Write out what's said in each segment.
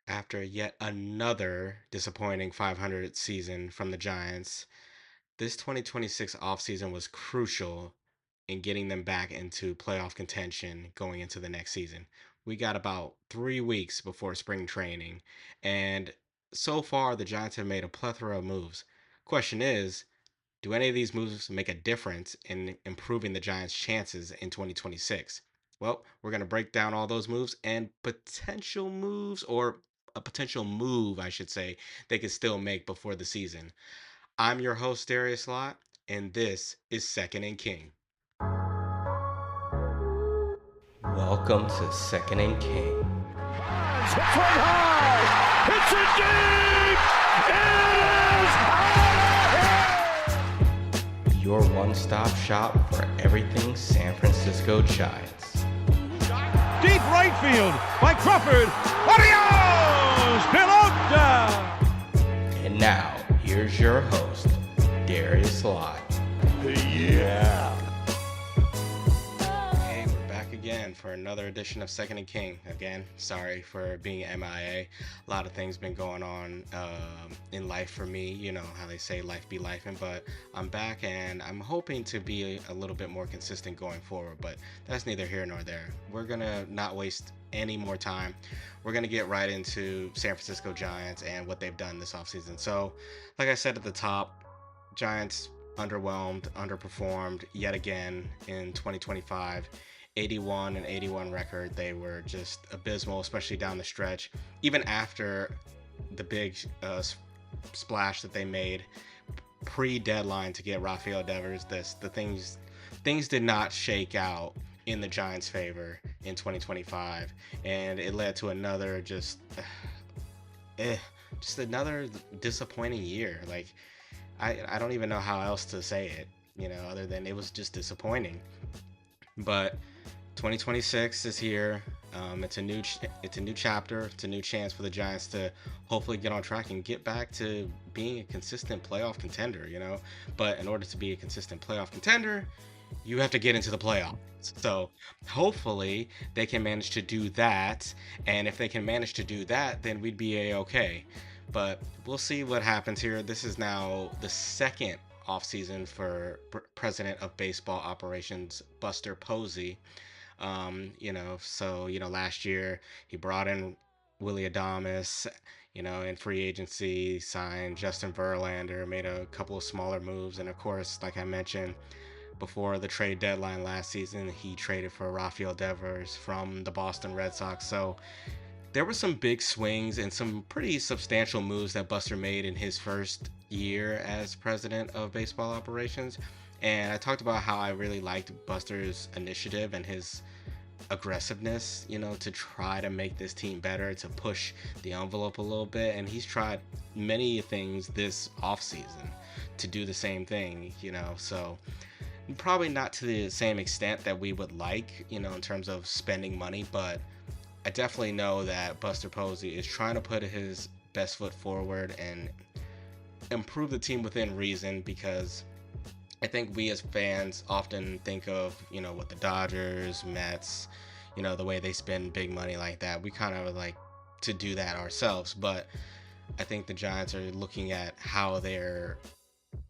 After yet another disappointing 500 season from the Giants, this 2026 offseason was crucial in getting them back into playoff contention going into the next season. We got about 3 weeks before spring training, and so far the Giants have made a plethora of moves. Question is, do any of these moves make a difference in improving the Giants' chances in 2026? Well, we're going to break down all those moves and potential moves, or a potential move, I should say, they could still make before the season. I'm your host, Darius Lott, and this is Second and King. Welcome to Second and King. Hit one high! It's a deep! It is out of here! Your one-stop shop for everything San Francisco Giants. Deep right field by Crawford. Adios! Pelota! And now, here's your host, Darius Lott. Yeah. Hey, we're back again for another edition of Second and King. Again, sorry for being MIA. A lot of things been going on in life for me. You know how they say life be lifing, but I'm back and I'm hoping to be a little bit more consistent going forward, but that's neither here nor there. We're going to not waste any more time. We're going to get right into San Francisco Giants and what they've done this offseason. So, like I said at the top, Giants underwhelmed, underperformed yet again in 2025. 81 record. They were just abysmal, especially down the stretch. Even after the big splash that they made pre-deadline to get Rafael Devers, the things did not shake out in the Giants' favor in 2025, and it led to another just another disappointing year. Like I don't even know how else to say it, other than it was just disappointing. But 2026 is here. It's a new chapter. It's a new chance for the Giants to hopefully get on track and get back to being a consistent playoff contender. But in order to be a consistent playoff contender, you have to get into the playoffs. So hopefully they can manage to do that. And if they can manage to do that, then we'd be a-okay. But we'll see what happens here. This is now the second offseason for President of Baseball Operations Buster Posey. Last year he brought in Willie Adames, in free agency, signed Justin Verlander, made a couple of smaller moves, and of course, like I mentioned before the trade deadline last season, he traded for Rafael Devers from the Boston Red Sox. So there were some big swings and some pretty substantial moves that Buster made in his first year as president of baseball operations. And I talked about how I really liked Buster's initiative and his aggressiveness, to try to make this team better, to push the envelope a little bit. And he's tried many things this offseason to do the same thing, so probably not to the same extent that we would like, in terms of spending money, but I definitely know that Buster Posey is trying to put his best foot forward and improve the team within reason, because I think we as fans often think of, what the Dodgers, Mets, the way they spend big money like that. We kind of like to do that ourselves, but I think the Giants are looking at how they're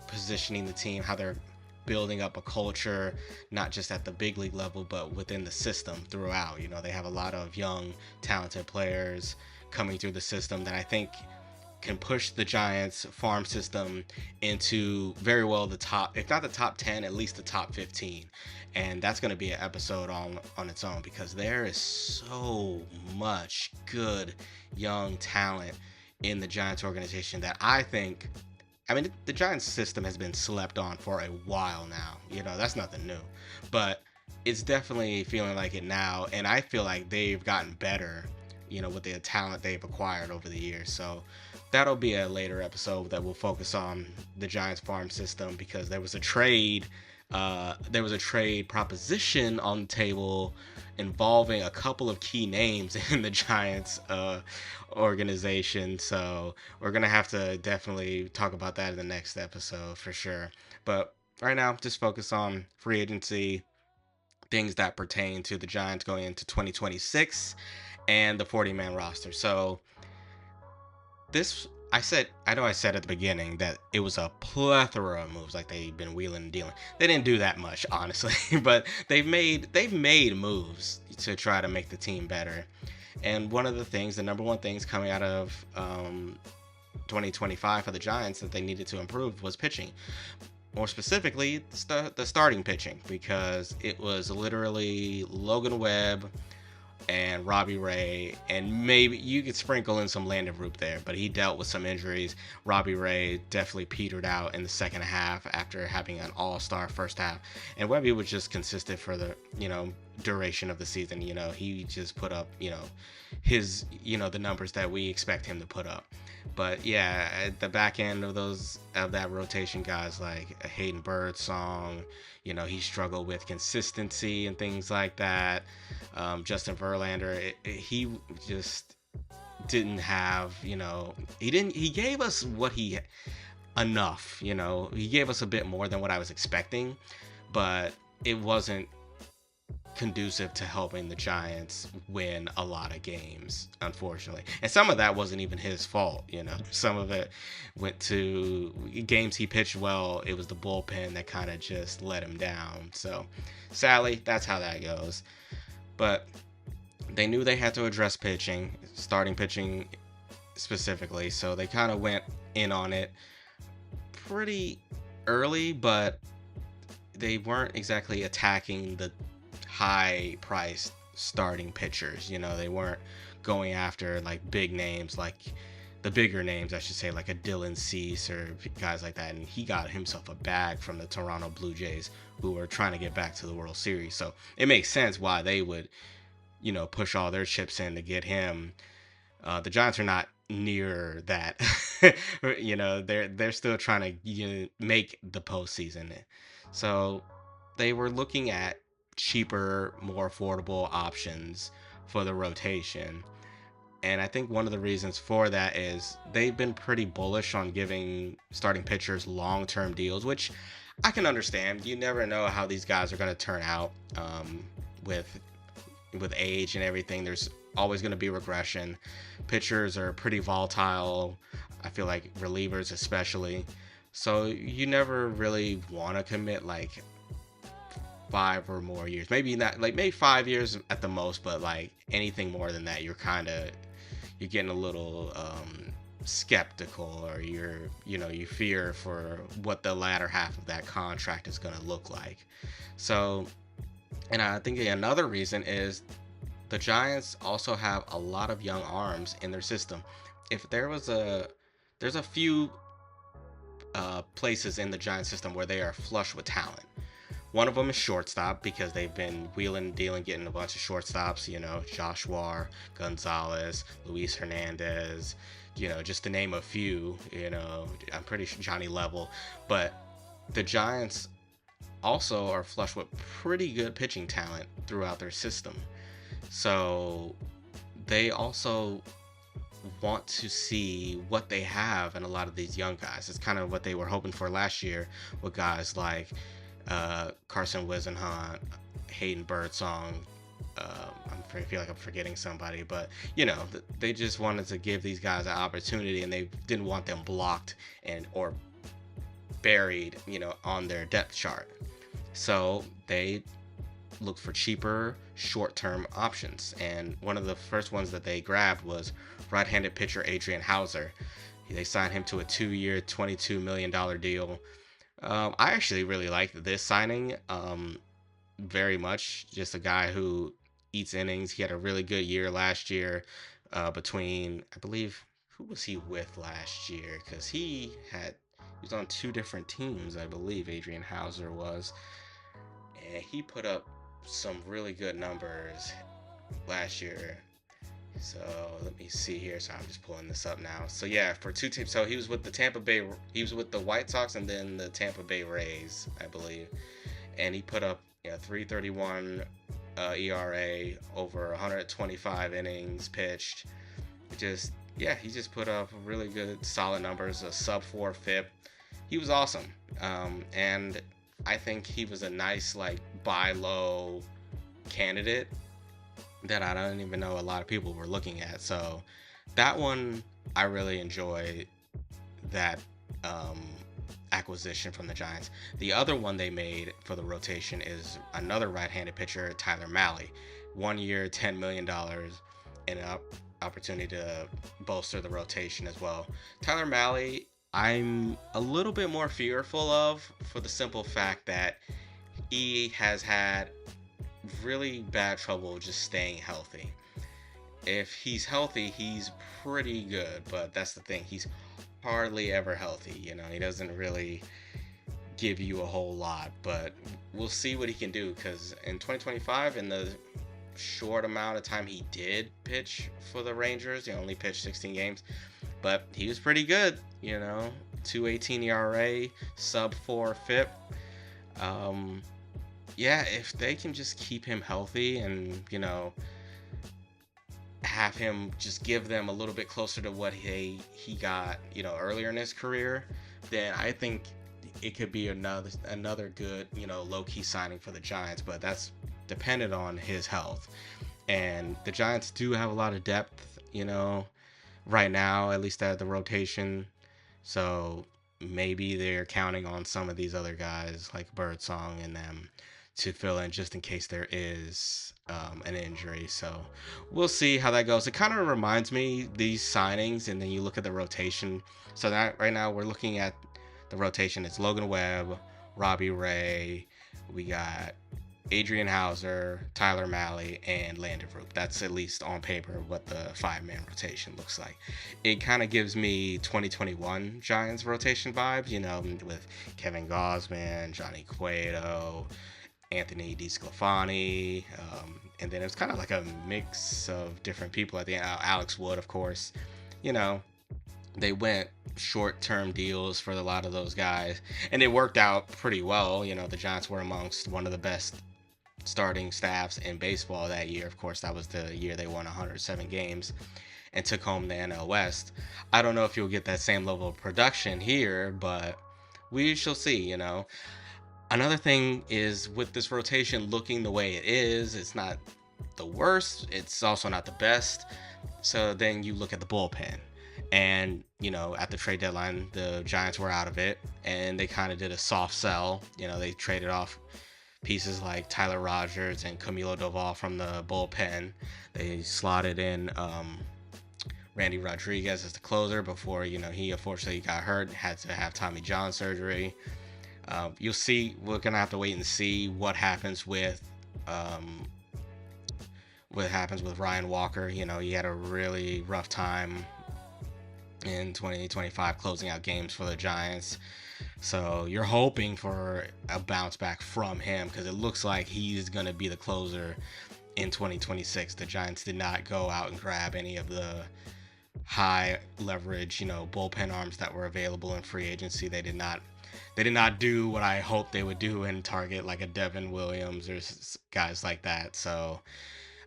positioning the team, how they're building up a culture, not just at the big league level, but within the system throughout. They have a lot of young, talented players coming through the system that I think can push the Giants farm system into very well the top, if not the top 10, at least the top 15. And that's going to be an episode on its own, because there is so much good young talent in the Giants organization that the Giants system has been slept on for a while now. That's nothing new, but it's definitely feeling like it now. And I feel like they've gotten better, with the talent they've acquired over the years. So that'll be a later episode that will focus on the Giants farm system, because there was a trade proposition on the table involving a couple of key names in the Giants organization. So we're going to have to definitely talk about that in the next episode for sure. But right now, just focus on free agency, things that pertain to the Giants going into 2026 and the 40-man roster. So this I know I said at the beginning that it was a plethora of moves, like they've been wheeling and dealing. They didn't do that much, honestly, but they've made moves to try to make the team better. And one of the things, the number one things coming out of 2025 for the Giants that they needed to improve was pitching. More specifically, the starting pitching, because it was literally Logan Webb and Robbie Ray, and maybe you could sprinkle in some Landon Roop there, but he dealt with some injuries. Robbie Ray definitely petered out in the second half after having an all-star first half, and Webby was just consistent for the duration of the season. He just put up his the numbers that we expect him to put up. But yeah, at the back end of that rotation, guys like Hayden Birdsong, he struggled with consistency and things like that. Justin Verlander, he just didn't have, he gave us enough, he gave us a bit more than what I was expecting, but it wasn't conducive to helping the Giants win a lot of games, unfortunately. And some of that wasn't even his fault, Some of it went to games he pitched well. It was the bullpen that kind of just let him down. So sadly, that's how that goes. But they knew they had to address pitching, starting pitching specifically. So they kind of went in on it pretty early, but they weren't exactly attacking the high priced starting pitchers. They weren't going after like big names, like the bigger names, I should say, like a Dylan Cease or guys like that. And he got himself a bag from the Toronto Blue Jays, who were trying to get back to the World Series. So it makes sense why they would, push all their chips in to get him. The Giants are not near that. They're still trying to make the postseason. So they were looking at cheaper, more affordable options for the rotation. And I think one of the reasons for that is they've been pretty bullish on giving starting pitchers long-term deals, which I can understand. You never know how these guys are going to turn out with age and everything. There's always going to be regression. Pitchers are pretty volatile. I feel like relievers especially. So you never really want to commit like 5 or more years. Maybe not, like maybe 5 years at the most, but like anything more than that, you're getting a little skeptical, or you fear for what the latter half of that contract is going to look like. So, and I think another reason is the Giants also have a lot of young arms in their system. If there's a few places in the Giants system where they are flush with talent. One of them is shortstop, because they've been wheeling and dealing, getting a bunch of shortstops, Joshua Gonzalez, Luis Hernandez, just to name a few, I'm pretty sure Johnny Level. But the Giants also are flush with pretty good pitching talent throughout their system. So they also want to see what they have in a lot of these young guys. It's kind of what they were hoping for last year with guys like Carson Wisenhunt, Hayden Birdsong. I feel like I'm forgetting somebody, but they just wanted to give these guys an opportunity, and they didn't want them blocked or buried, on their depth chart. So they looked for cheaper, short-term options, and one of the first ones that they grabbed was right-handed pitcher Adrian Hauser. They signed him to a 2-year, $22 million deal. I actually really liked this signing very much. Just a guy who eats innings. He had a really good year last year between, I believe, who was he with last year? Because he was on 2 different teams, I believe, Adrian Hauser was. And he put up some really good numbers last year. So let me see here. So I'm just pulling this up now. So yeah, for 2 teams. So he was with the White Sox and then the Tampa Bay Rays, I believe. And he put up 3.31 ERA, over 125 innings pitched. He just put up really good, solid numbers, a sub-4 FIP. He was awesome. And I think he was a nice buy low candidate that I don't even know a lot of people were looking at. So That one I really enjoy that um, acquisition from the Giants. The other one they made for the rotation is another right-handed pitcher, Tyler Mahle. 1 year, $10 million, and an opportunity to bolster the rotation as well. Tyler Mahle, I'm a little bit more fearful of for the simple fact that he has had really bad trouble just staying healthy. If he's healthy, he's pretty good, but that's the thing. He's hardly ever healthy. He doesn't really give you a whole lot, but we'll see what he can do because in 2025, in the short amount of time he did pitch for the Rangers, he only pitched 16 games, but he was pretty good. 2.18 ERA, sub 4 FIP. Yeah, if they can just keep him healthy and have him just give them a little bit closer to what he got earlier in his career, then I think it could be another good low key signing for the Giants. But that's dependent on his health, and the Giants do have a lot of depth right now, at least at the rotation. So maybe they're counting on some of these other guys like Birdsong and them to fill in just in case there is an injury. So we'll see how that goes. It kind of reminds me these signings, and then you look at the rotation. So that right now we're looking at the rotation. It's Logan Webb, Robbie Ray. We got Adrian Hauser, Tyler Mahle, and Landon Root. That's at least on paper what the five-man rotation looks like. It kind of gives me 2021 Giants rotation vibes, with Kevin Gosman, Johnny Cueto, Anthony DeSclafani, and then it was kind of like a mix of different people at the end. Alex Wood, of course. You know, they went short-term deals for a lot of those guys, and it worked out pretty well. The Giants were amongst one of the best starting staffs in baseball that year. Of course, that was the year they won 107 games and took home the NL West. I don't know if you'll get that same level of production here, but we shall see. Another thing is with this rotation looking the way it is, it's not the worst, it's also not the best. So then you look at the bullpen. And, at the trade deadline, the Giants were out of it and they kind of did a soft sell. They traded off pieces like Tyler Rogers and Camilo Doval from the bullpen. They slotted in Randy Rodriguez as the closer before, he unfortunately got hurt, had to have Tommy John surgery. You'll see, we're going to have to wait and see what happens with Ryan Walker. He had a really rough time in 2025 closing out games for the Giants. So you're hoping for a bounce back from him because it looks like he's going to be the closer in 2026. The Giants did not go out and grab any of the high leverage, bullpen arms that were available in free agency. They did not do what I hoped they would do and target like a Devin Williams or guys like that. So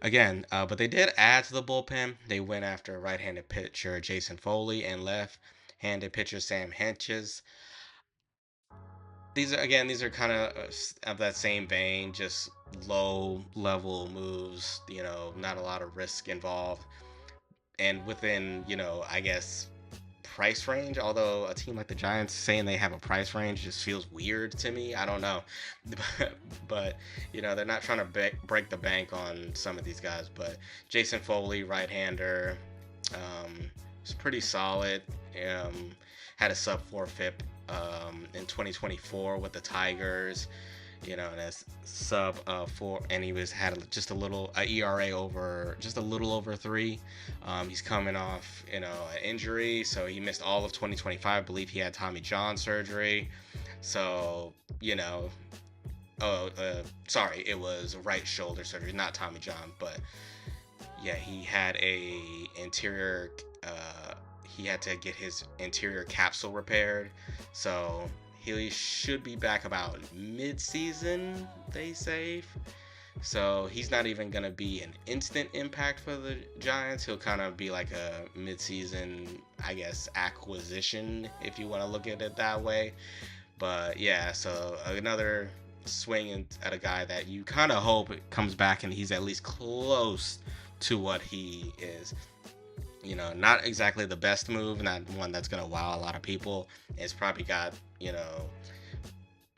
again, but they did add to the bullpen. They went after right-handed pitcher Jason Foley and left-handed pitcher Sam Hentges. These are kind of that same vein, just low level moves, not a lot of risk involved. And within, I guess, price range, although a team like the Giants saying they have a price range just feels weird to me. I don't know. But they're not trying to break the bank on some of these guys. But Jason Foley, right-hander, was pretty solid. Had a sub 4 FIP in 2024 with the Tigers, and a sub 4, and he had just a little ERA over just a little over 3. He's coming off an injury, so he missed all of 2025. I believe he had Tommy John surgery, so sorry, it was right shoulder surgery, not Tommy John, but yeah, he had a interior he had to get his interior capsule repaired, so he should be back about mid-season, they say. So he's not even going to be an instant impact for the Giants. He'll kind of be like a mid-season, I guess, acquisition, if you want to look at it that way. But yeah, so another swing at a guy that you kind of hope comes back and he's at least close to what he is. Not exactly the best move, not one that's gonna wow a lot of people. It's probably got,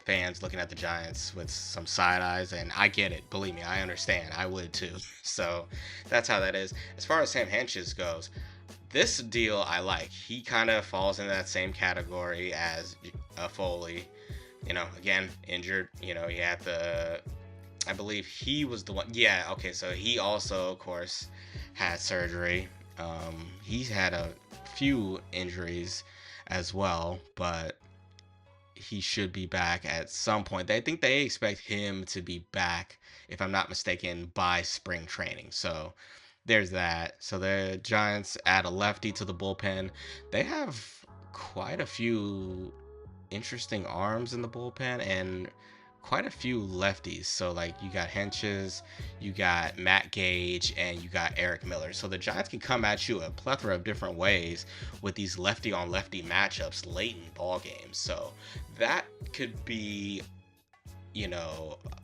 fans looking at the Giants with some side eyes, and I get it. Believe me, I understand. I would too. So that's how that is. As far as Sam Henches goes, this deal I like. He kind of falls into that same category as Foley. Again, injured. He had I believe he was the one. Yeah, okay. So he also, of course, had surgery. He's had a few injuries as well, but he should be back at some point. I think they expect him to be back, if I'm not mistaken, by spring training. So there's that. So the Giants add a lefty to the bullpen. They have quite a few interesting arms in the bullpen and quite a few lefties. So like you got Henches, you got Matt Gage, and you got Eric Miller. So the Giants can come at you a plethora of different ways with these lefty on lefty matchups late in ball games. So that could be,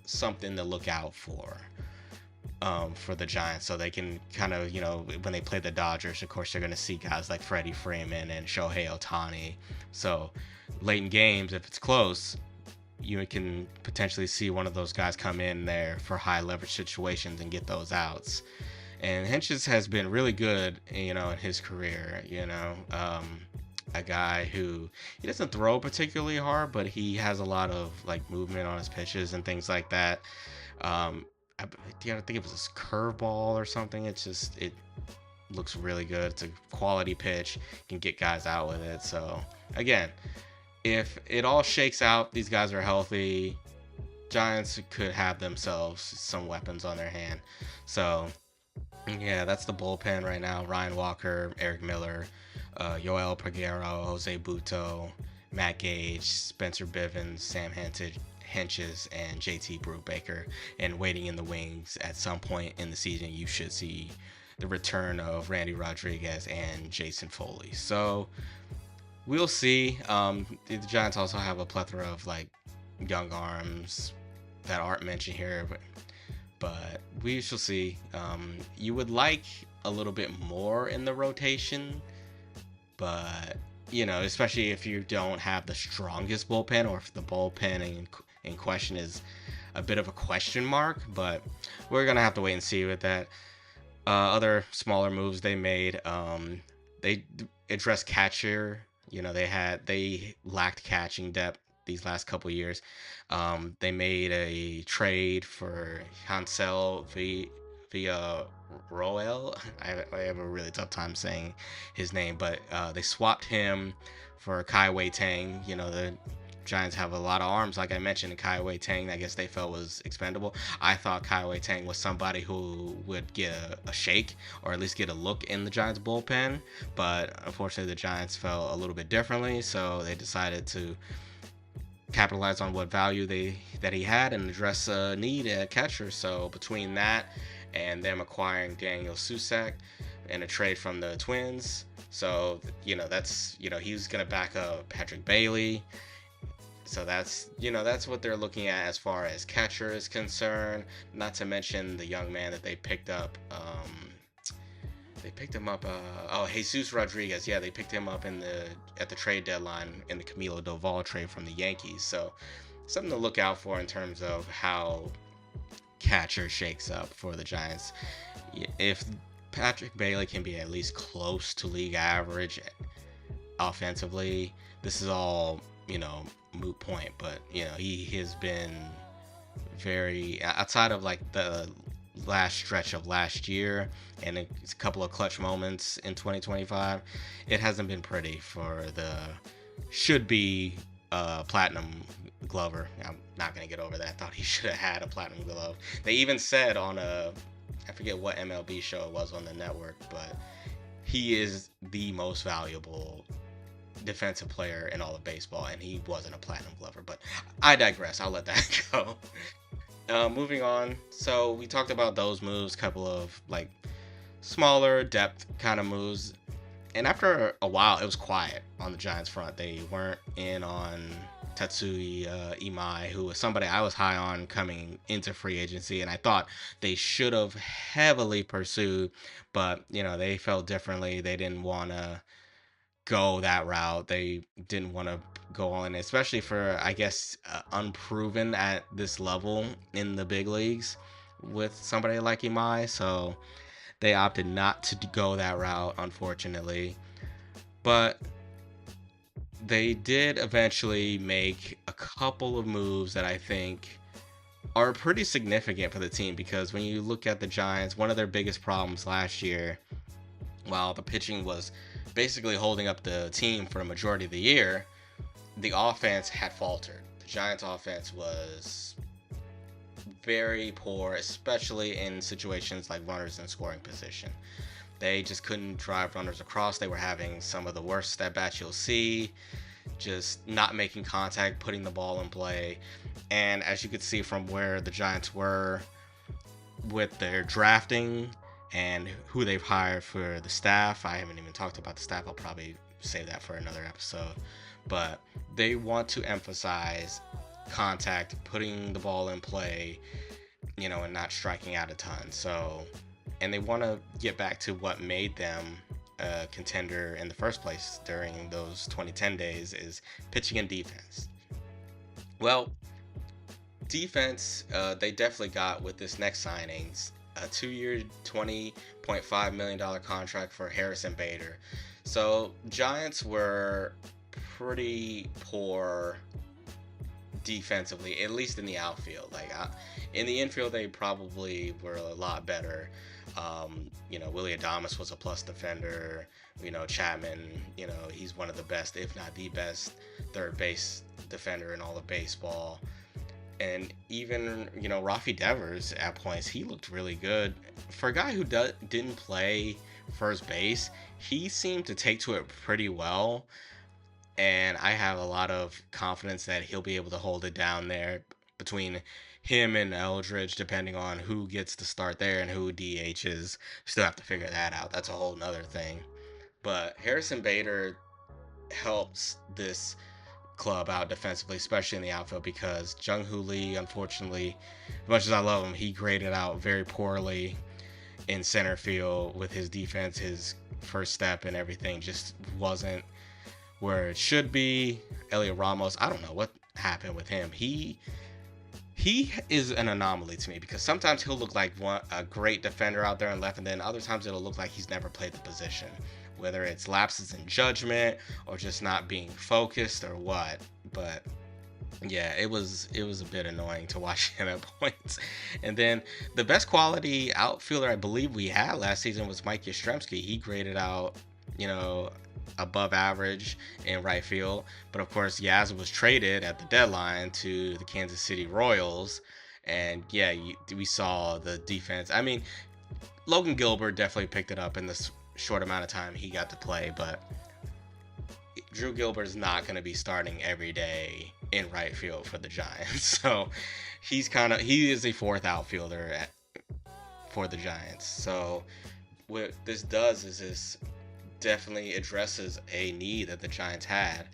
something to look out for the Giants, so they can kind of, when they play the Dodgers, of course, they're going to see guys like Freddie Freeman and Shohei Ohtani. So late in games, if it's close, you can potentially see one of those guys come in there for high leverage situations and get those outs. And Henches has been really good, in his career. A guy who he doesn't throw particularly hard, but he has a lot of like movement on his pitches and things like that. Um, I think it was a curveball or something. It looks really good. It's a quality pitch. Can get guys out with it. So again, if it all shakes out, these guys are healthy, Giants could have themselves some weapons on their hand. So yeah, that's the bullpen right now. Ryan Walker, Eric Miller, Yoel Peguero, Jose Buto, Matt Gage, Spencer Bivens, Sam Henches, and JT Brubaker. And waiting in the wings at some point in the season, you should see the return of Randy Rodriguez and Jason Foley. So we'll see. The Giants also have a plethora of like young arms that aren't mentioned here, but we shall see. You would like a little bit more in the rotation, but especially if you don't have the strongest bullpen, or if the bullpen in question is a bit of a question mark. But we're gonna have to wait and see with that. Other smaller moves they made. They addressed catcher. They lacked catching depth these last couple years. They made a trade for Hansel via Roel. I have a really tough time saying his name, but they swapped him for Kai Wei Tang. The Giants have a lot of arms, like I mentioned, and Kai Wei Tang, I guess they felt was expendable. I thought Kai Wei Tang was somebody who would get a shake, or at least get a look in the Giants bullpen, but unfortunately the Giants felt a little bit differently, so they decided to capitalize on what value that he had and address a need at catcher. So between that and them acquiring Daniel Susac and a trade from the Twins, so that's he's gonna back up Patrick Bailey. So that's what they're looking at as far as catcher is concerned. Not to mention the young man that they picked up. They picked him up. Jesus Rodriguez. Yeah, they picked him up at the trade deadline in the Camilo Doval trade from the Yankees. So something to look out for in terms of how catcher shakes up for the Giants. If Patrick Bailey can be at least close to league average offensively, this is all moot point. But he has been very, outside of like the last stretch of last year and a couple of clutch moments in 2025, it hasn't been pretty for the should be platinum glover. I'm not gonna get over that. I thought he should have had a platinum glove. They even said on I forget what MLB show it was on the network, but he is the most valuable defensive player in all of baseball, and he wasn't a platinum glover. But I digress. I'll let that go. Moving on. So we talked about those moves, couple of like smaller depth kind of moves. And after a while, it was quiet on the Giants front. They weren't in on Tatsui Imai, who was somebody I was high on coming into free agency, and I thought they should have heavily pursued, but they felt differently. They didn't want to go that route. They didn't want to go on, especially for, I guess, unproven at this level in the big leagues with somebody like Imai. So they opted not to go that route, unfortunately. But they did eventually make a couple of moves that I think are pretty significant for the team, because when you look at the Giants, one of their biggest problems last year, while the pitching was basically holding up the team for a majority of the year, the offense had faltered. The Giants offense was very poor, especially in situations like runners in scoring position. They just couldn't drive runners across. They were having some of the worst step bats you'll see, just not making contact, putting the ball in play. And as you could see from where the Giants were with their drafting and who they've hired for the staff, I haven't even talked about the staff. I'll probably save that for another episode. But they want to emphasize contact, putting the ball in play, and not striking out a ton. So, and they want to get back to what made them a contender in the first place during those 2010 days, is pitching and defense. Well, defense, they definitely got with this next signings, a 2-year, $20.5 million contract for Harrison Bader. So Giants were pretty poor defensively, at least in the outfield. Like in the infield, they probably were a lot better. Willie Adames was a plus defender. Chapman, he's one of the best, if not the best, third base defender in all of baseball. And even, Rafi Devers at points, he looked really good. For a guy who didn't play first base, he seemed to take to it pretty well. And I have a lot of confidence that he'll be able to hold it down there between him and Eldridge, depending on who gets to start there and who DHs. Still have to figure that out. That's a whole nother thing. But Harrison Bader helps this club out defensively, especially in the outfield, because Jung-Hoo Lee, unfortunately, as much as I love him, he graded out very poorly in center field with his defense. His first step and everything just wasn't where it should be. Elliot Ramos, I don't know what happened with him. He is an anomaly to me, because sometimes he'll look like a great defender out there in left, and then other times it'll look like he's never played the position, whether it's lapses in judgment or just not being focused or what. But yeah, it was a bit annoying to watch him at points. And then the best quality outfielder I believe we had last season was Mike Yastrzemski. He graded out, above average in right field. But of course, Yaz was traded at the deadline to the Kansas City Royals. And yeah, we saw the defense. I mean, Logan Gilbert definitely picked it up in this short amount of time he got to play, but Drew Gilbert is not going to be starting every day in right field for the Giants. So he is a fourth outfielder for the Giants. So what this does is this definitely addresses a need that the Giants had.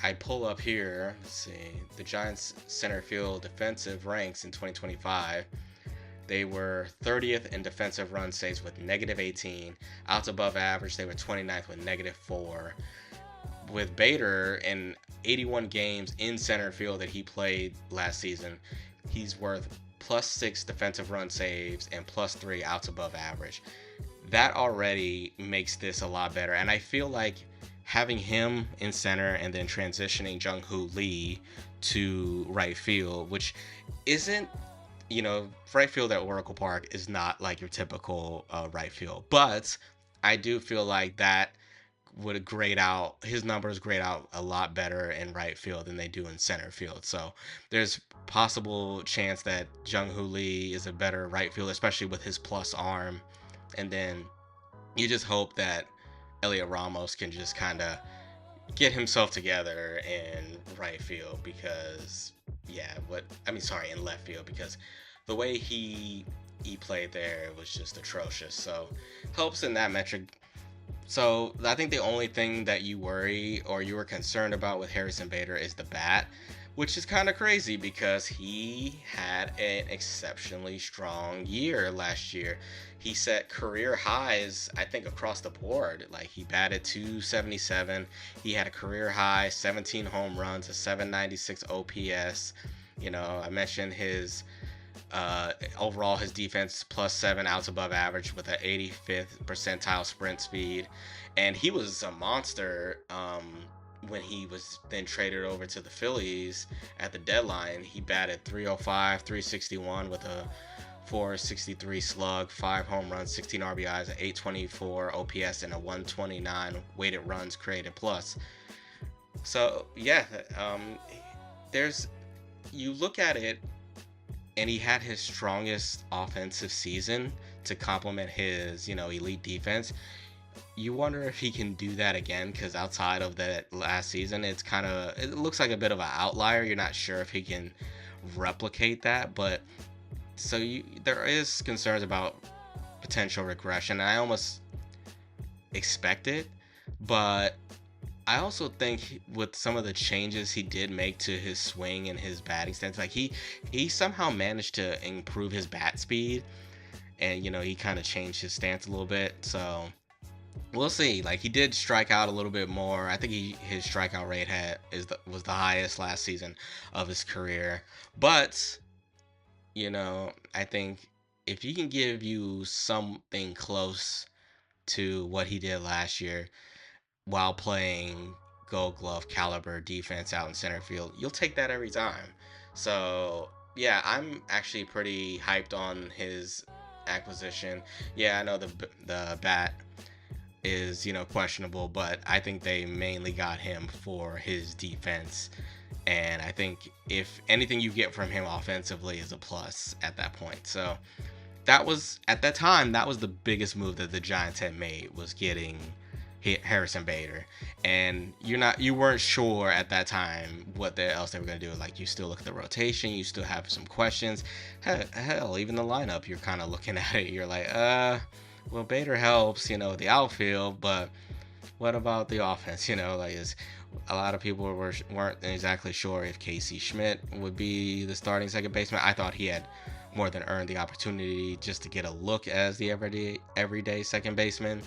I pull up here, let's see, the Giants center field defensive ranks in 2025. They were 30th in defensive run saves with -18. Outs above average, they were 29th with -4. With Bader, in 81 games in center field that he played last season, he's worth +6 defensive run saves and +3 outs above average. That already makes this a lot better. And I feel like having him in center and then transitioning Jung-Hoo Lee to right field, which isn't, right field at Oracle Park is not like your typical right field. But I do feel like that would his numbers grade out a lot better in right field than they do in center field. So there's possible chance that Jung-Hoo Lee is a better right field, especially with his plus arm. And then you just hope that Elliot Ramos can just kind of get himself together in right field, because in left field, because the way he played there was just atrocious. So helps in that metric. So I think the only thing that you worry or you were concerned about with Harrison Bader is the bat, which is kind of crazy because he had an exceptionally strong year last year. He set career highs, I think, across the board. Like he batted 277. He had a career high 17 home runs, a 796 OPS. I mentioned his overall, his defense +7 outs above average with an 85th percentile sprint speed, and he was a monster. When he was then traded over to the Phillies at the deadline, he batted 305, 361 with a 463 slug, 5 home runs, 16 RBIs, an 824 OPS, and a 129 weighted runs created plus. So yeah, there's you look at it and he had his strongest offensive season to complement his, elite defense. You wonder if he can do that again because outside of that last season, it looks like a bit of an outlier. You're not sure if he can replicate that, but there is concerns about potential regression. And I almost expect it, but I also think with some of the changes he did make to his swing and his batting stance, like he somehow managed to improve his bat speed, and he kind of changed his stance a little bit. So we'll see. Like he did strike out a little bit more. I think his strikeout rate was the highest last season of his career. But I think if he can give you something close to what he did last year, while playing gold glove caliber defense out in center field, you'll take that every time. So, yeah, I'm actually pretty hyped on his acquisition. Yeah, I know the bat is, questionable, but I think they mainly got him for his defense. And I think if anything you get from him offensively is a plus at that point. So, that was at that time that was the biggest move that the Giants had made, was getting Harrison Bader, and you weren't sure at that time what else they were going to do. Like, you still look at the rotation, you still have some questions. Hell, even the lineup, you're kind of looking at it, you're like, well, Bader helps, the outfield, but what about the offense? Like, a lot of people weren't exactly sure if Casey Schmidt would be the starting second baseman. I thought he had more than earned the opportunity just to get a look as the everyday second baseman.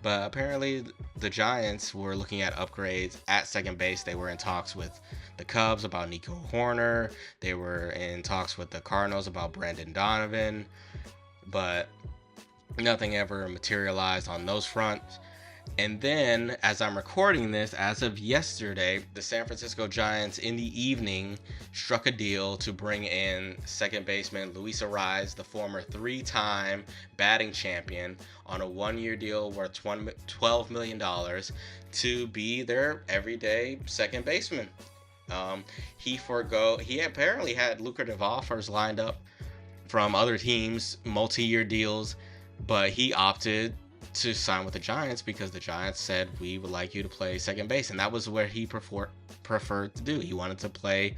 But apparently, the Giants were looking at upgrades at second base. They were in talks with the Cubs about Nico Horner. They were in talks with the Cardinals about Brandon Donovan. But nothing ever materialized on those fronts. And then, as I'm recording this, as of yesterday, the San Francisco Giants in the evening struck a deal to bring in second baseman Luis Arraez, the former 3-time batting champion, on a 1-year deal worth $12 million to be their everyday second baseman. He apparently had lucrative offers lined up from other teams, multi-year deals, but he opted to sign with the Giants because the Giants said, we would like you to play second base, and that was where he preferred to do. He wanted to play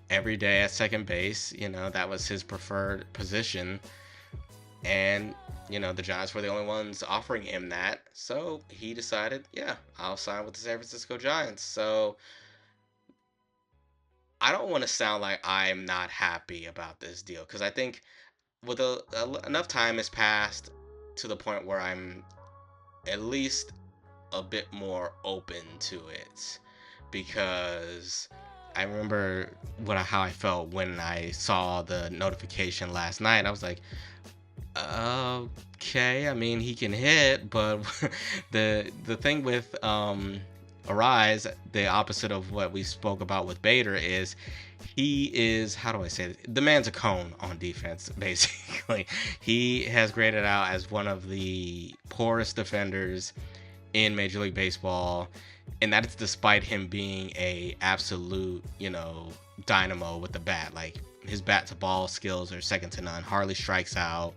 every day at second base. That was his preferred position, and the Giants were the only ones offering him that, so he decided, yeah, I'll sign with the San Francisco Giants. So I don't want to sound like I'm not happy about this deal, because I think with enough time has passed to the point where I'm at least a bit more open to it, because I remember how I felt when I saw the notification last night. I was like, okay, I mean, he can hit, but the thing with Arise, the opposite of what we spoke about with Bader, is he is, how do I say it? The man's a cone on defense, basically. He has graded out as one of the poorest defenders in Major League Baseball, and that is despite him being a absolute, dynamo with the bat. Like, his bat to ball skills are second to none. Hardly strikes out.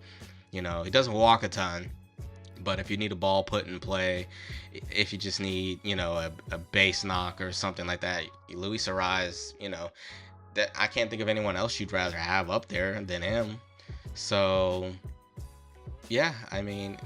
He doesn't walk a ton, but if you need a ball put in play, if you just need, a base knock or something like that, Luis Arraez, that I can't think of anyone else you'd rather have up there than him. So, yeah, I mean,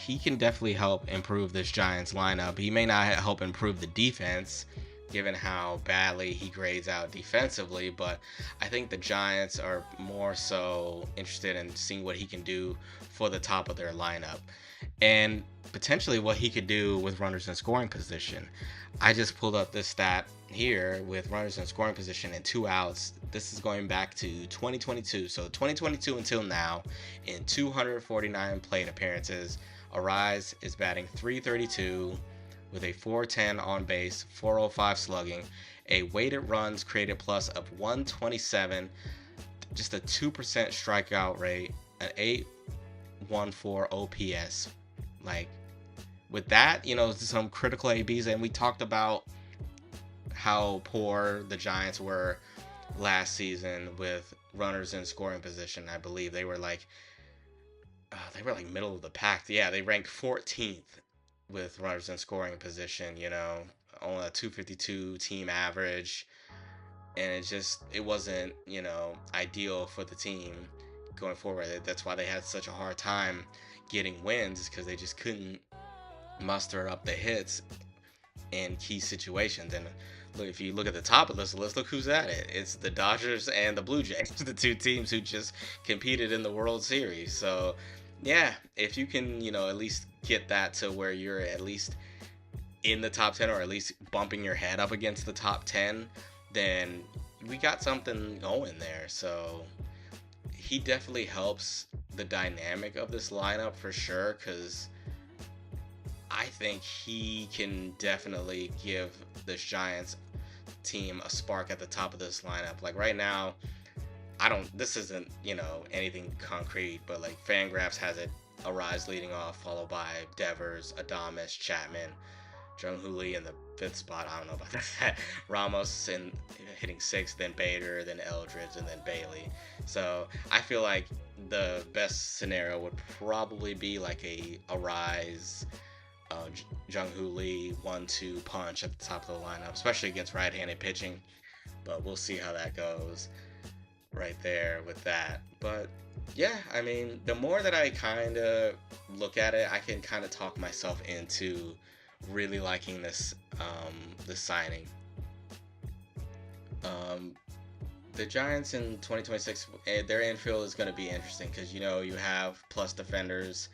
he can definitely help improve this Giants lineup. He may not help improve the defense, given how badly he grades out defensively, but I think the Giants are more so interested in seeing what he can do for the top of their lineup and potentially what he could do with runners in scoring position. I just pulled up this stat here with runners in scoring position and 2 outs. This is going back to 2022. So 2022 until now, in 249 plate appearances, Arise is batting 332 with a 410 on base, 405 slugging, a weighted runs created plus of 127, just a 2% strikeout rate, an 814 OPS. Like, with that, some critical ABs, and we talked about how poor the Giants were last season with runners in scoring position. I believe they were like middle of the pack. Yeah, they ranked 14th with runners in scoring position. On a 252 team average, and it wasn't ideal for the team going forward. That's why they had such a hard time getting wins, because they just couldn't muster up the hits in key situations. And look, if you look at the top of this list, look who's at it. It's the Dodgers and the Blue Jays, the two teams who just competed in the World Series. So, yeah, if you can, at least get that to where you're at least in the top 10, or at least bumping your head up against the top 10, then we got something going there. So, he definitely helps the dynamic of this lineup for sure, because I think he can definitely give this Giants team a spark at the top of this lineup. Like right now, this isn't, anything concrete, but like Fangraphs has it Arise leading off, followed by Devers, Adames, Chapman, Jung Hoo Lee in the fifth spot. I don't know about that. Ramos hitting sixth, then Bader, then Eldridge, and then Bailey. So I feel like the best scenario would probably be like a Arise, Jung Hoo Lee 1-2 punch at the top of the lineup, especially against right-handed pitching. But we'll see how that goes right there with that. But yeah, I mean, the more that I kind of look at it, I can kind of talk myself into really liking this signing. The Giants in 2026, their infield is going to be interesting, because you have plus defenders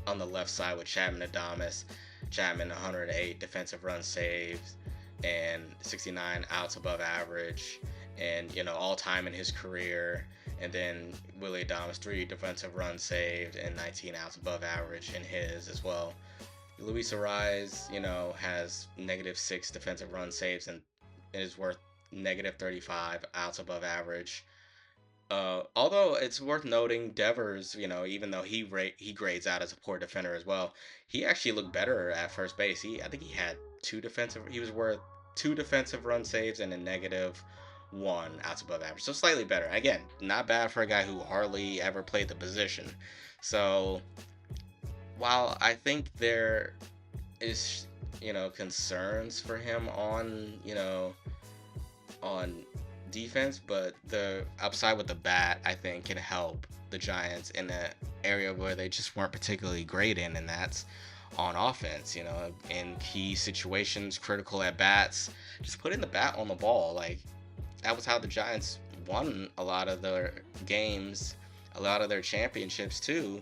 on the left side with Chapman, Adames. Chapman 108 defensive run saves and 69 outs above average, and all time in his career. And then Willie Adames 3 defensive runs saved and 19 outs above average in his as well. Luis Arraez, has -6 defensive run saves and is worth -35 outs above average. Although it's worth noting, Devers, even though he grades out as a poor defender as well, he actually looked better at first base. I think he was worth 2 defensive run saves and a -1 outs above average. So slightly better. Again, not bad for a guy who hardly ever played the position. So while I think there is, concerns for him on defense, but the upside with the bat, I think, can help the Giants in an area where they just weren't particularly great in, and that's on offense. In key situations, critical at bats, just putting the bat on the ball. Like, that was how the Giants won a lot of their games, a lot of their championships too,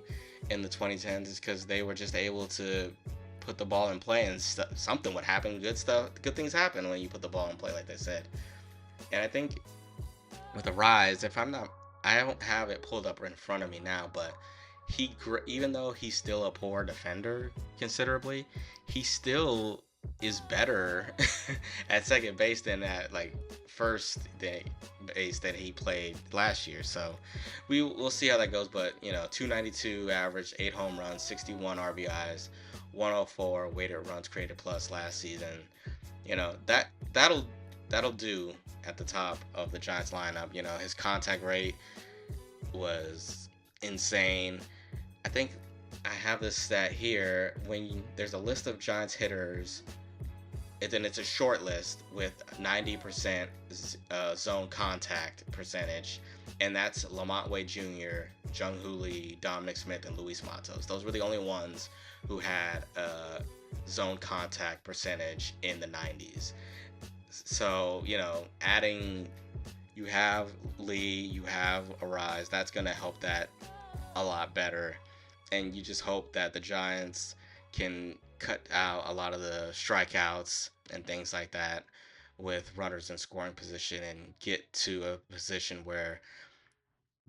in the 2010s, is because they were just able to put the ball in play, and something would happen. Good things happen when you put the ball in play, like they said. And I think with Arise, I don't have it pulled up in front of me now, but even though he's still a poor defender considerably, he still is better at second base than at first base that he played last year. So we'll see how that goes. But 292 average, 8 home runs, 61 RBIs, 104 weighted runs created plus last season. That'll do at the top of the Giants lineup. His contact rate was insane. I think I have this stat here. When there's a list of Giants hitters, and then it's a short list with 90% zone contact percentage. and that's Lamont Wade Jr., Jung Hoo Lee, Dominic Smith, and Luis Matos. Those were the only ones who had a zone contact percentage in the 90s. So, adding, you have Lee, you have Arise, that's going to help that a lot better. And you just hope that the Giants can cut out a lot of the strikeouts and things like that with runners in scoring position and get to a position where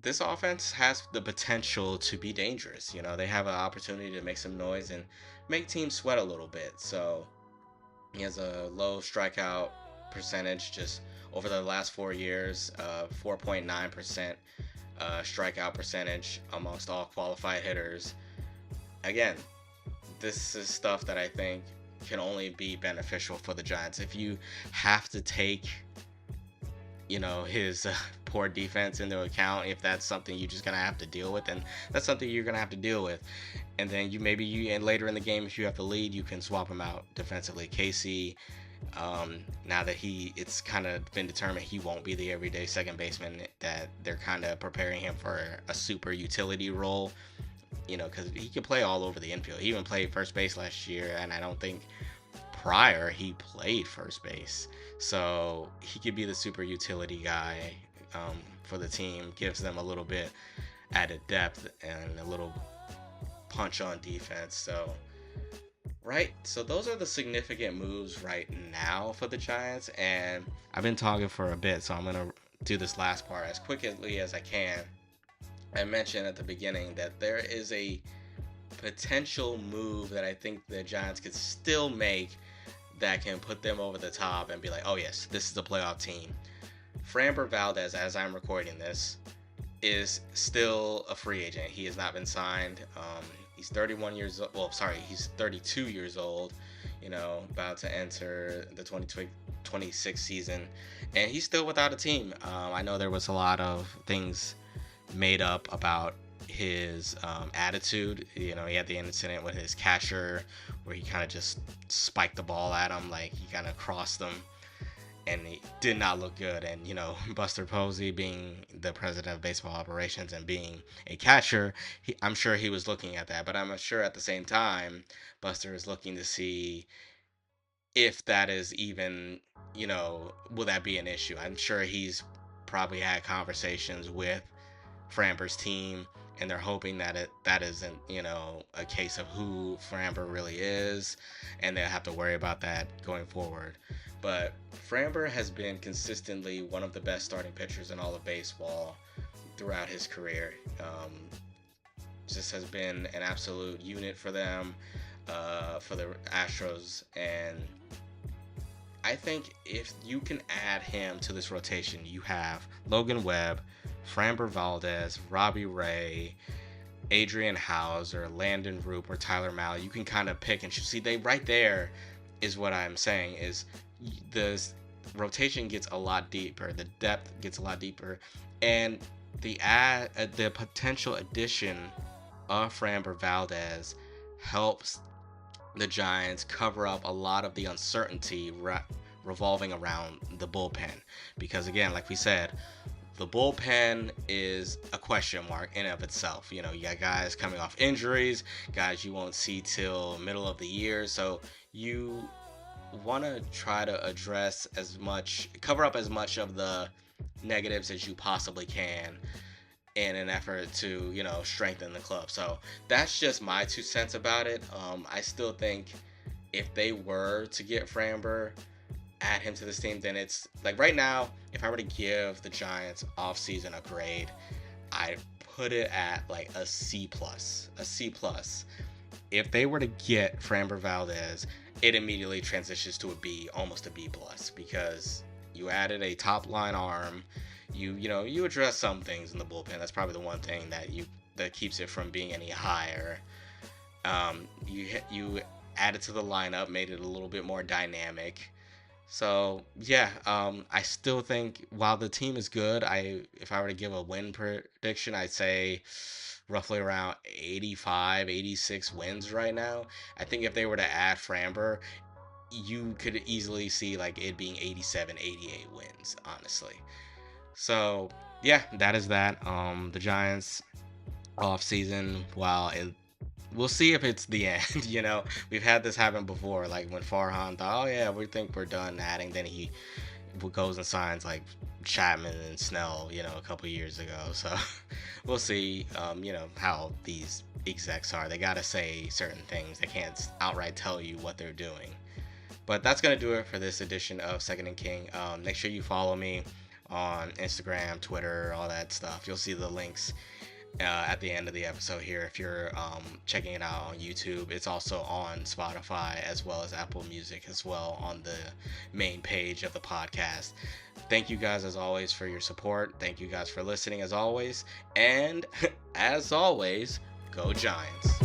this offense has the potential to be dangerous. They have an opportunity to make some noise and make teams sweat a little bit. So he has a low strikeout percentage just over the last 4 years, 4.9% strikeout percentage amongst all qualified hitters. Again, this is stuff that I think can only be beneficial for the Giants. If you have to take, his poor defense into account, if that's something you're just gonna have to deal with, then that's something you're gonna have to deal with. And then and later in the game, if you have to lead, you can swap him out defensively. Casey, now that it's kind of been determined he won't be the everyday second baseman, that they're kind of preparing him for a super utility role, because he can play all over the infield. He even played first base last year, and I don't think prior he played first base. So he could be the super utility guy for the team, gives them a little bit added depth and a little punch on defense. So those are the significant moves right now for the Giants, and I've been talking for a bit, so I'm going to do this last part as quickly as I can. I mentioned at the beginning that there is a potential move that I think the Giants could still make that can put them over the top and be like, oh yes, this is a playoff team. Framber Valdez, as I'm recording this, is still a free agent. He has not been signed. He's 31 years old. Well, sorry, he's 32 years old, about to enter the 2026 season. And he's still without a team. I know there was a lot of things made up about his attitude. He had the incident with his catcher where he kind of just spiked the ball at him, like he kind of crossed him, and it did not look good. And Buster Posey, being the president of baseball operations and being a catcher, I'm sure he was looking at that, but I'm sure at the same time Buster is looking to see if that is even, will that be an issue. I'm sure he's probably had conversations with Framber's team, and they're hoping that isn't, a case of who Framber really is, and they'll have to worry about that going forward. But Framber has been consistently one of the best starting pitchers in all of baseball throughout his career. Just has been an absolute unit for them, for the Astros, and I think if you can add him to this rotation, you have Logan Webb, Framber Valdez, Robbie Ray, Adrian Hauser, Landon Roop, or Tyler Mahle. You can kind of pick and choose. See, they right there is what I'm saying is the rotation gets a lot deeper, the depth gets a lot deeper, and the potential addition of Framber Valdez helps the Giants cover up a lot of the uncertainty revolving around the bullpen. Because again, like we said, the bullpen is a question mark in of itself. You got guys coming off injuries, guys you won't see till middle of the year. So you want to try to cover up as much of the negatives as you possibly can in an effort to, strengthen the club. So that's just my 2 cents about it. I still think if they were to get Framber, add him to this team, then it's like right now, if I were to give the Giants offseason a grade, I'd put it at like a C plus. If they were to get Framber Valdez, it immediately transitions to a B, almost a B plus, because you added a top line arm. You address some things in the bullpen. That's probably the one thing that keeps it from being any higher. You added to the lineup, made it a little bit more dynamic. So yeah, I still think while the team is good, if I were to give a win prediction, I'd say roughly around 85, 86 wins right now. I think if they were to add Framber, you could easily see like it being 87, 88 wins, honestly. So yeah, that is that. The Giants off season, while we'll see if it's the end. We've had this happen before, like when Farhan thought, oh yeah, we think we're done adding, then he goes and signs like Chapman and Snell, a couple years ago. So we'll see, how these execs are. They got to say certain things. They can't outright tell you what they're doing. But that's going to do it for this edition of Second and King. Make sure you follow me on Instagram, Twitter, all that stuff. You'll see the links at the end of the episode here. If you're checking it out on YouTube, it's also on Spotify as well as Apple Music as well on the main page of the podcast. Thank you guys as always for your support. Thank you guys for listening as always. And as always, go Giants.